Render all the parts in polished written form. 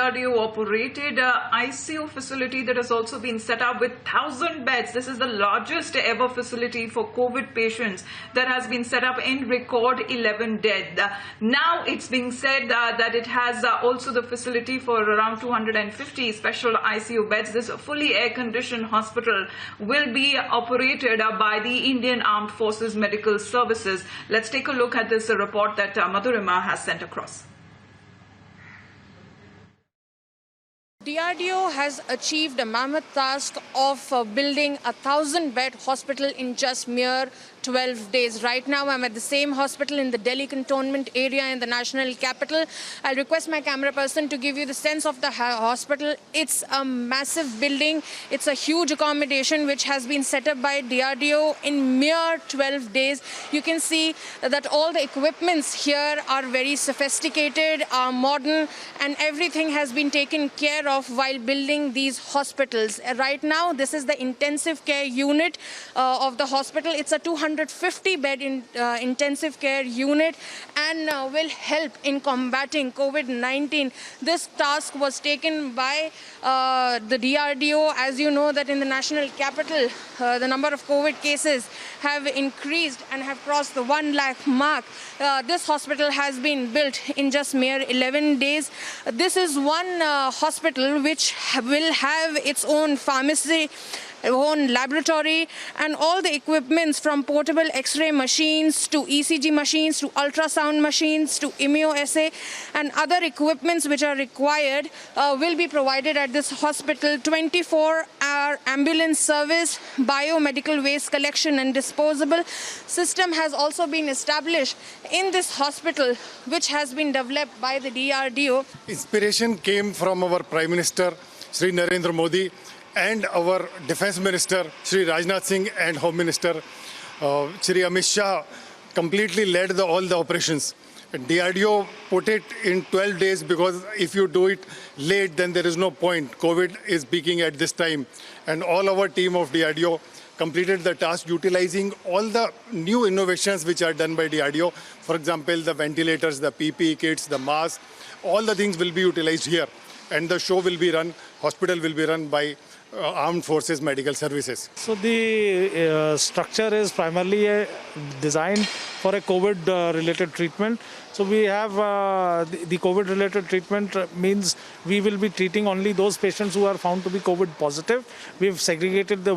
DRDO operated ICU facility that has also been set up with 1,000 beds. This is the largest ever facility for COVID patients that has been set up in record 11 days. Now it's being said that it has also the facility for around 250 special ICU beds. This fully air-conditioned hospital will be operated by the Indian Armed Forces Medical Services. Let's take a look at this report that Madhurima has sent across. DRDO has achieved a mammoth task of building a 1,000-bed hospital in just mere 12 days. Right now, I'm at the same hospital in the Delhi cantonment area in the national capital. I'll request my camera person to give you the sense of the hospital. It's a massive building. It's a huge accommodation which has been set up by DRDO in mere 12 days. You can see that all the equipments here are very sophisticated, are modern, and everything has been taken care of while building these hospitals. Right now, this is the intensive care unit of the hospital. It's a 250-bed intensive care unit and will help in combating COVID-19. This task was taken by the DRDO. As you know, that in the national capital, the number of COVID cases have increased and have crossed the 1 lakh mark. This hospital has been built in just mere 11 days. This is one hospital which will have its own pharmacy, own laboratory, and all the equipments from portable X-ray machines to ECG machines to ultrasound machines to immunoassay and other equipments which are required will be provided at this hospital. 24-hour ambulance service, biomedical waste collection and disposable system has also been established in this hospital, which has been developed by the DRDO. Inspiration came from our Prime Minister, Shri Narendra Modi, and our Defence Minister, Shri Rajnath Singh, and Home Minister, Shri Amit Shah, completely led all the operations. And DRDO put it in 12 days because if you do it late, then there is no point. COVID is peaking at this time. And all our team of DRDO completed the task utilizing all the new innovations which are done by DRDO. For example, the ventilators, the PPE kits, the masks, all the things will be utilized here. And the show will be run, hospital will be run by Armed Forces Medical Services. So the structure is primarily designed for a COVID-related treatment. So we have the COVID-related treatment means we will be treating only those patients who are found to be COVID positive. We've segregated the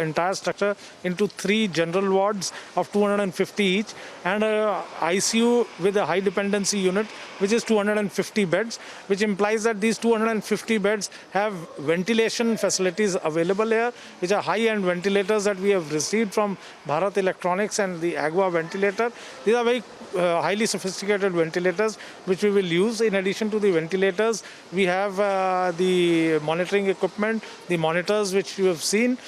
entire structure into 3 general wards of 250 each and a ICU with a high dependency unit which is 250 beds, which implies that these 250 beds have ventilation facilities available here, which are high-end ventilators that we have received from Bharat Electronics and the Agua ventilator. These are very highly sophisticated ventilators which we will use. In addition to the ventilators, we have the monitoring equipment, the monitors which you have seen.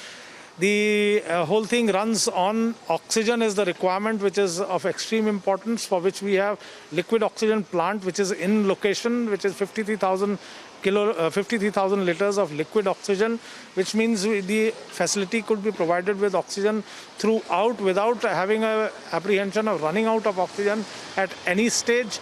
The whole thing runs on oxygen is the requirement which is of extreme importance, for which we have liquid oxygen plant which is in location, which is 53,000 liters of liquid oxygen, which means the facility could be provided with oxygen throughout without having an apprehension of running out of oxygen at any stage.